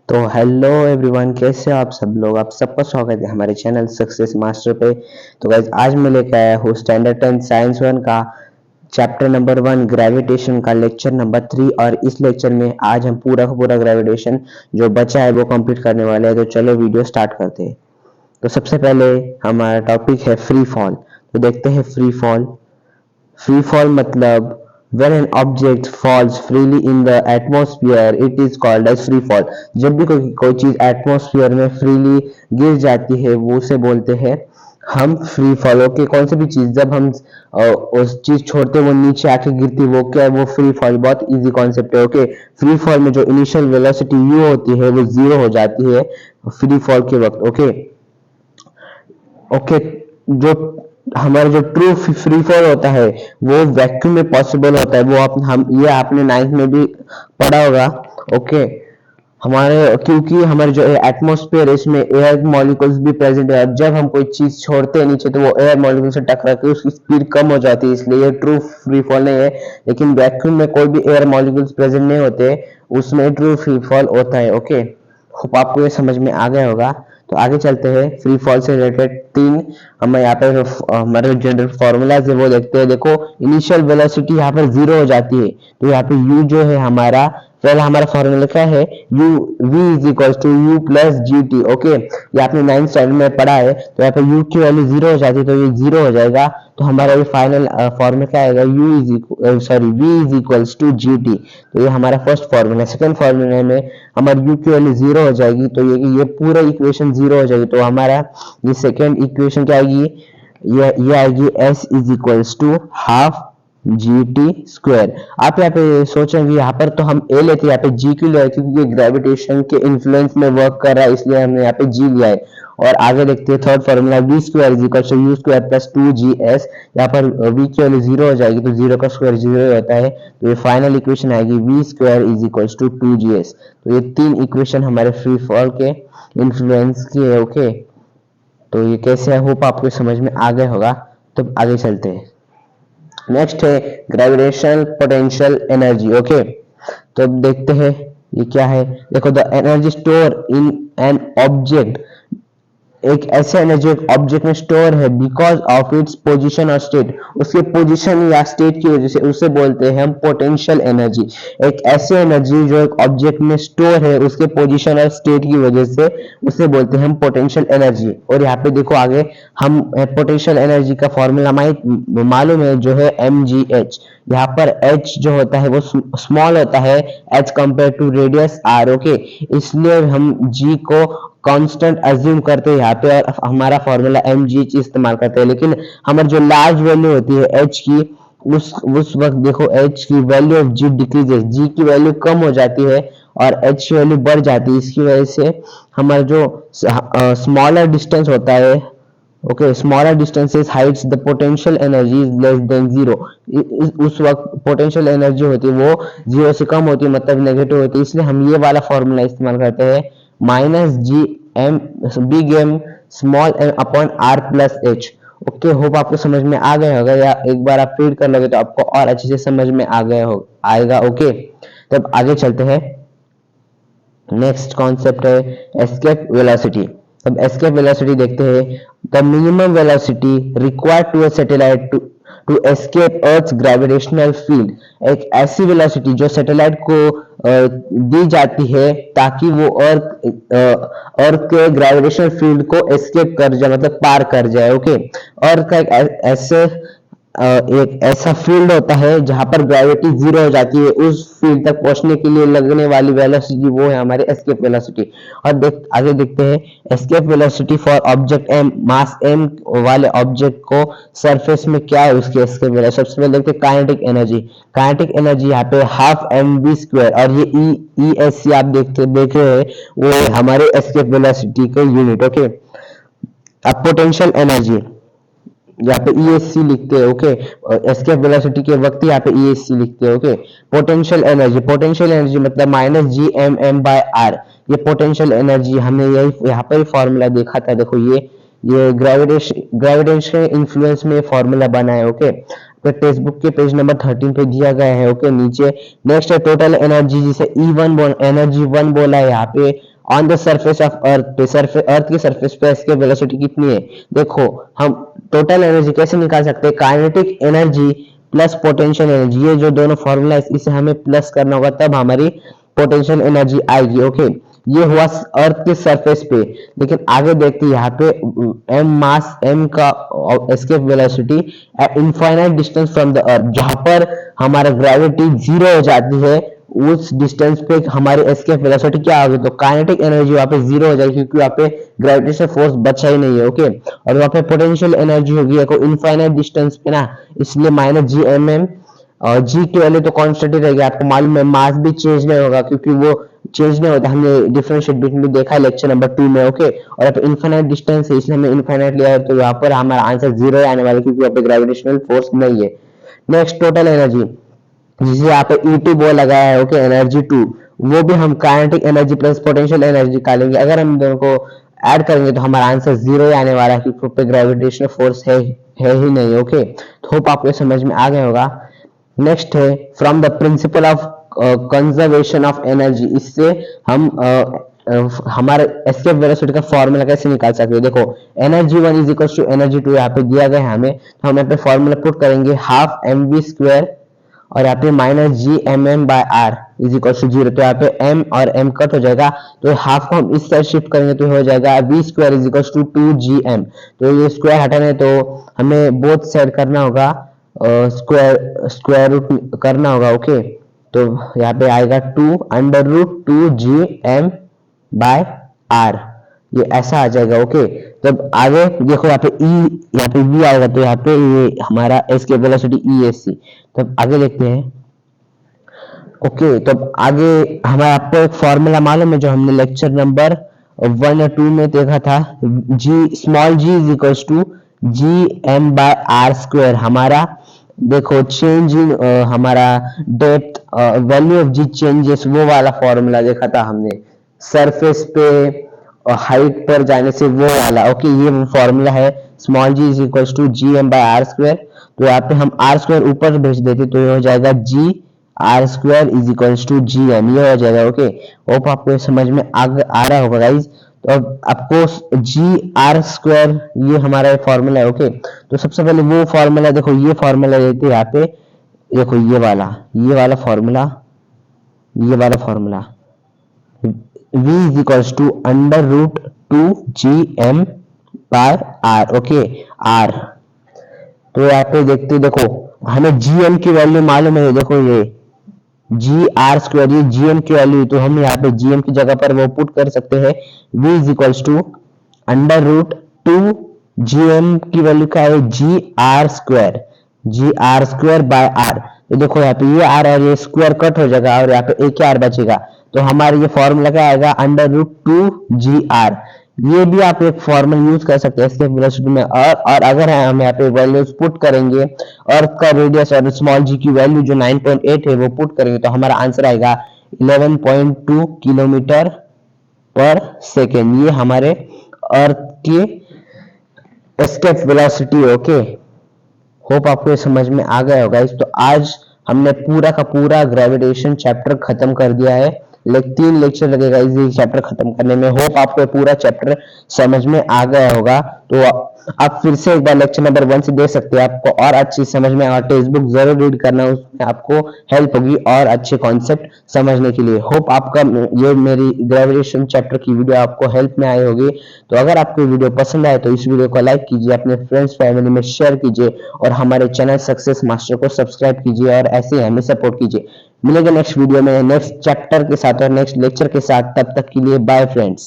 तो hello everyone, कैसे हो आप सब लोग। आप सबका स्वागत है हमारे चैनल सक्सेस मास्टर पे। तो गाइज आज मैं लेकर आया हूँ स्टैंडर्ड 10 साइंस 1 का चैप्टर नंबर 1 ग्रेविटेशन का लेक्चर नंबर 3। और इस लेक्चर में आज हम पूरा का पूरा ग्रेविटेशन जो बचा है वो कंप्लीट करने वाले हैं। तो चलो वीडियो स्टार्ट करते हैं। तो सबसे पहले हमारा टॉपिक है फ्री फॉल। तो देखते हैं फ्री फॉल। फ्री फॉल मतलब when an object falls freely in the atmosphere it is called as free fall। जब भी कोई चीज एटमॉस्फेयर में फ्रीली गिर जाती है वो उसे बोलते हैं हम फ्री फॉल। ओके, कौन सी भी चीज जब हम उस चीज छोड़ते वो नीचे आके गिरती वो क्या है, वो फ्री फॉल। बहुत इजी कॉन्सेप्ट है। ओके, फ्री फॉल में जो इनिशियल वेलोसिटी u होती है वो जीरो हो जाती है फ्री फॉल के वक्त। ओके ओके, जो हमारा जो ट्रू फ्री फॉल होता है वो वैक्यूम में पॉसिबल होता है। वो हम ये आपने नाइन्थ में भी पढ़ा होगा। ओके, हमारे क्योंकि हमारे जो एटमॉस्फेयर है इसमें एयर मॉलिक्यूल्स भी प्रेजेंट है। जब हम कोई चीज छोड़ते हैं नीचे तो वो एयर मॉलिक्यूल से टकरा के उसकी स्पीड कम हो जाती है, इसलिए ये ट्रू फ्री फॉल नहीं है। लेकिन वैक्यूम में कोई भी एयर मॉलिक्यूल्स प्रेजेंट नहीं होते, उसमें ट्रू फ्री फॉल होता है। ओके, होप आपको ये समझ में आ गया होगा। तो आगे चलते हैं फ्री फॉल से रिलेटेड तीन हम यहाँ पे हमारे जनरल फॉर्मूलाज है वो देखते हैं। देखो, इनिशियल वेलोसिटी यहाँ पर जीरो हो जाती है तो यहाँ पे u जो है हमारा पहला हमारा फॉर्मूला क्या है, u v is equal to U plus G T. Okay, ये आपने 9th स्टैंडर्ड में पढ़ा है। तो यहाँ पे u की वैल्यू जीरो हो जाती है तो ये जीरो हो जाएगा। तो हमारा ये फाइनल फॉर्मूला क्या आएगा, v is equals to G T. तो ये हमारा फर्स्ट फॉर्मूला। सेकंड फॉर्मूले में हमारी u की वैल्यू जीरो हो जाएगी तो ये पूरा इक्वेशन जीरो हो जाएगी। तो हमारा ये सेकंड इक्वेशन क्या आएगी, ये आएगी s is equals to half G T square. आप यहाँ पे सोचेंगे यहाँ पर तो हम ए लेते हैं, यहाँ पे जी क्यों लिया है, क्योंकि ये ग्रेविटेशन के इन्फ्लुएंस में वर्क कर रहा है इसलिए हमने यहाँ पे जी लिया है। और आगे देखते हैं third formula, V square is equal to U square plus two G S. यहाँ पर वी की वैल्यू जीरो हो जाएगी तो जीरो का स्क्वायर जीरो होता है। तो ये फाइनल इक्वेशन आएगी V square is equal to two G S. तो ये तीन इक्वेशन हमारे फ्री फॉल के इन्फ्लुएंस की है। ओके, तो ये कैसे है, होप आपको समझ में आ गया होगा। तो आगे चलते हैं। नेक्स्ट है ग्रेविटेशनल पोटेंशियल एनर्जी। ओके, तो अब देखते हैं ये क्या है। देखो, the energy store in an object, एक ऐसे एनर्जी एक ऑब्जेक्ट में स्टोर है बिकॉज ऑफ इट्स पोजीशन और स्टेट, उसके पोजीशन या स्टेट की वजह से, उसे बोलते हैं हम पोटेंशियल एनर्जी। एक ऐसे एनर्जी जो एक ऑब्जेक्ट में स्टोर है उसके पोजीशन और स्टेट की वजह से, उसे बोलते हैं हम पोटेंशियल एनर्जी। और यहाँ पे देखो आगे हम पोटेंशियल एनर्जी का फॉर्मूला मालूम है जो है mgh। यहाँ पर h जो होता है वो स्मॉल होता है as compare to radius r। Okay, इसलिए हम g को कांस्टेंट अज्यूम करते हैं यहाँ पे और हमारा फॉर्मूला mgh इस्तेमाल करते हैं। लेकिन हमारी जो लार्ज वैल्यू होती है h की, उस वक्त देखो h की value of g decreases, g की वैल्यू कम हो जाती है और h की वैल्यू बढ़ जाती है। इसकी वजह से हमारा जो स्मॉलर डिस्टेंस होता है, okay, smaller distances Heights the potential energy is less than zero. उस वक्त पोटेंशियल एनर्जी होती है वो जीरो से कम होती है, मतलब नेगेटिव होती है। इसलिए हम ये वाला फॉर्मूला इस्तेमाल करते हैं, minus G M big M small M upon R plus H. Okay, hope आपको समझ में आ गया होगा, या एक बार आप रीड कर लोगे तो आपको और अच्छे से समझ में आ गया हो आएगा। ओके, तब आगे चलते हैं। नेक्स्ट कॉन्सेप्ट है एस्केप वेलोसिटी। अब एस्केप वेलोसिटी देखते हैं। The minimum velocity required to a satellite to escape earth gravitational field, एक ऐसी वेलोसिटी जो सैटेलाइट को दी जाती है ताकि वो अर्थ के ग्रेविटेशनल फील्ड को एस्केप कर जाए, मतलब पार कर जाए। ओके, अर्थ का एक ऐसा फील्ड होता है जहां पर ग्रेविटी जीरो हो जाती है, उस फील्ड तक पहुंचने के लिए लगने वाली वेलोसिटी वो है हमारी एस्केप वेलोसिटी। और आगे देखते हैं escape velocity for object M, mass M वाले ऑब्जेक्ट को सरफेस में क्या है उसकी एस्केप वेलोसिटी। सबसे पहले देखते हैं काइनेटिक एनर्जी। काइनेटिक एनर्जी यहाँ पे हाफ एम वी स्क्वायर, और ये ई एस सी आप देख रहे हैं वो हमारे एस्केप वेलोसिटी के यूनिट। ओके, अब पोटेंशियल एनर्जी यहाँ पे ESC लिखते हैं। ओके, एस्केप वेलोसिटी के वक्त यहाँ पे ESC लिखते हैं। ओके, पोटेंशियल एनर्जी मतलब minus G M M by R. ये पोटेंशियल एनर्जी हमने यही यहाँ पे फॉर्मूला देखा था। देखो ये ग्रेविटेशन इन्फ्लुएंस में फॉर्मूला बना है। ओके, तो टेक्स्ट बुक के पेज नंबर 13 पे दिया गया है। ओके, नीचे नेक्स्ट है टोटल एनर्जी, जिसे E1 एनर्जी 1 बोला है यहाँ पे, on the surface of earth पे, सरफेस अर्थ की सरफेस पे इसके वेलोसिटी कितनी है। देखो हम टोटल एनर्जी कैसे निकाल सकते हैं, kinetic energy plus potential energy, ये जो दोनों फॉर्मूला है इसे हमें प्लस करना होगा, तब हमारी पोटेंशियल एनर्जी आएगी। ओके, ये हुआ अर्थ के सरफेस पे। लेकिन आगे देखते हैं यहाँ पे एम मास एम का escape velocity at infinite distance from the earth, जहां पर हमारा ग्रेविटी जीरो हो जाती है, उस डिस्टेंस पे हमारी एस्केप वेलोसिटी क्या होगी, तो काइनेटिक एनर्जी वहां पे जीरो हो जाएगी, क्योंकि वहां पे ग्रेविटेशनल फोर्स बचा ही नहीं है। ओके, और वहां पे पोटेंशियल एनर्जी होगी इनफाइनाइट डिस्टेंस पे ना, इसलिए माइनस जी एम एम, और जी की वैल्यू तो कांस्टेंट ही रहेगी। आपको मालूम है मास भी चेंज नहीं होगा, क्योंकि वो चेंज नहीं होता, हमने डिफरेंशिएट बिटवीन देखा है लेक्चर नंबर 2 में। ओके, और यहाँ पे इनफाइनाइट डिस्टेंस है इसलिए हमने इनफाइनाइट लिया है, तो यहाँ पर हमारा आंसर जीरो आने वाला है, क्योंकि यहाँ पे ग्रेविटेशनल फोर्स नहीं है। नेक्स्ट टोटल एनर्जी, जिसे यहाँ पे E2 बोल लगाया है। ओके, एनर्जी 2, वो भी हम kinetic energy plus potential energy निकालेंगे। अगर हम दोनों को ऐड करेंगे तो हमारा आंसर जीरो ही आने वाला है, क्योंकि पे ग्रेविटेशनल फोर्स है ही नहीं। ओके, तो होप आपको समझ में आ गया होगा। नेक्स्ट है from the principle of conservation of energy, इससे हम हमारे एस्केप वेलोसिटी का फॉर्मूला कैसे निकाल सकते हैं। देखो energy 1 is equal to energy 2 यहाँ पे दिया गया है हमें, तो हम यहाँ पे फॉर्मूला पुट करेंगे हाफ एम वी स्क्वायर, और यहाँ पे minus G M M by R is equal to zero. तो यहाँ पे एम और एम कट हो जाएगा, तो हाफ को हम इस साइड शिफ्ट करेंगे तो हो जाएगा V square is equal to 2gm। तो ये स्क्वायर हटाने तो हमें बोथ साइड करना होगा, स्क्वायर रूट करना होगा। ओके, तो यहाँ पे आएगा 2 under root 2gm bye R, ये ऐसा आ जाएगा। ओके, तब आगे देखो यहाँ पे यहाँ पे v आएगा, तो यहाँ पे ये हमारा s की वेलोसिटी ESC। तब आगे देखते हैं। ओके, तो आगे हमारा आपको एक फॉर्मूला मालूम है जो हमने लेक्चर नंबर 1 या 2 में देखा था, g small g is equal to gm by R square. हमारा देखो चेंज इन हमारा depth value of G changes, वो वाला फॉर्मूला देखा था हमने, सरफेस पे और हाइट पर जाने से वो वाला। ओके, ये वो फॉर्मूला है small G is equal to G M by R square. तो यहाँ पे हम आर स्क्वायर ऊपर भेज देते तो ये हो जाएगा G R square is equal to G M, ये हो जाएगा। ओके, होप आपको समझ में आ रहा होगा गाइज। तो अब आपको जी आर स्क्वायर ये हमारा फॉर्मूला है। ओके, तो सबसे पहले वो फॉर्मूला देखो, ये फॉर्मूला देते यहाँ पे, देखो ये वाला फॉर्मूला, ये वाला formula v is equals to under root 2gm by r। Okay, r, तो यहाँ पे देखते देखो हमें gm की वैल्यू मालूम है, देखो ये जी आर स्क्वायर, ये gm की वैल्यू, तो हम यहाँ पे gm की जगह पर वो पुट कर सकते हैं, v is equals to under root 2gm की वैल्यू क्या है, G R square by R. तो देखो यहाँ पे ये आर और ये स्क्वायर कट हो जाएगा, और यहाँ पे एक आर बचेगा, तो हमारा ये फॉर्मूला क्या आएगा, अंडर रूट 2gr। ये भी आप एक फॉर्मूला यूज कर सकते हैं इसके वेलोसिटी में। और अगर हम यहाँ पे वैल्यूज पुट करेंगे, अर्थ का रेडियस और स्मॉल जी की वैल्यू जो 9.8 है वो पुट करेंगे, तो हमारा आंसर आएगा 11.2 किलोमीटर पर सेकेंड। ये हमारे अर्थ की एस्केप वेलोसिटी। ओके, होप आपको ये समझ में आ गया होगा। तो आज हमने पूरा का पूरा ग्रेविटेशन चैप्टर खत्म कर दिया है। 3 लेक्चर लगेगा इस चैप्टर खत्म करने में। होप आपको पूरा चैप्टर समझ में आ गया होगा। तो आप फिर से एक बार लेक्चर नंबर 1 से देख सकते हैं, आपको और अच्छी समझ में। और टेक्स्ट बुक जरूर रीड करना, उसमें आपको हेल्प होगी और अच्छे कॉन्सेप्ट समझने के लिए। होप आपका ये मेरी ग्रेविटेशन चैप्टर की वीडियो आपको हेल्प में आई होगी। तो अगर आपको वीडियो पसंद आए तो इस वीडियो को लाइक कीजिए, अपने फ्रेंड्स फैमिली में शेयर कीजिए, और हमारे चैनल सक्सेस मास्टर को सब्सक्राइब कीजिए, और ऐसे हमें सपोर्ट कीजिए। मिलेंगे नेक्स्ट वीडियो में नेक्स्ट चैप्टर के साथ और नेक्स्ट लेक्चर के साथ। तब तक के लिए बाय फ्रेंड्स।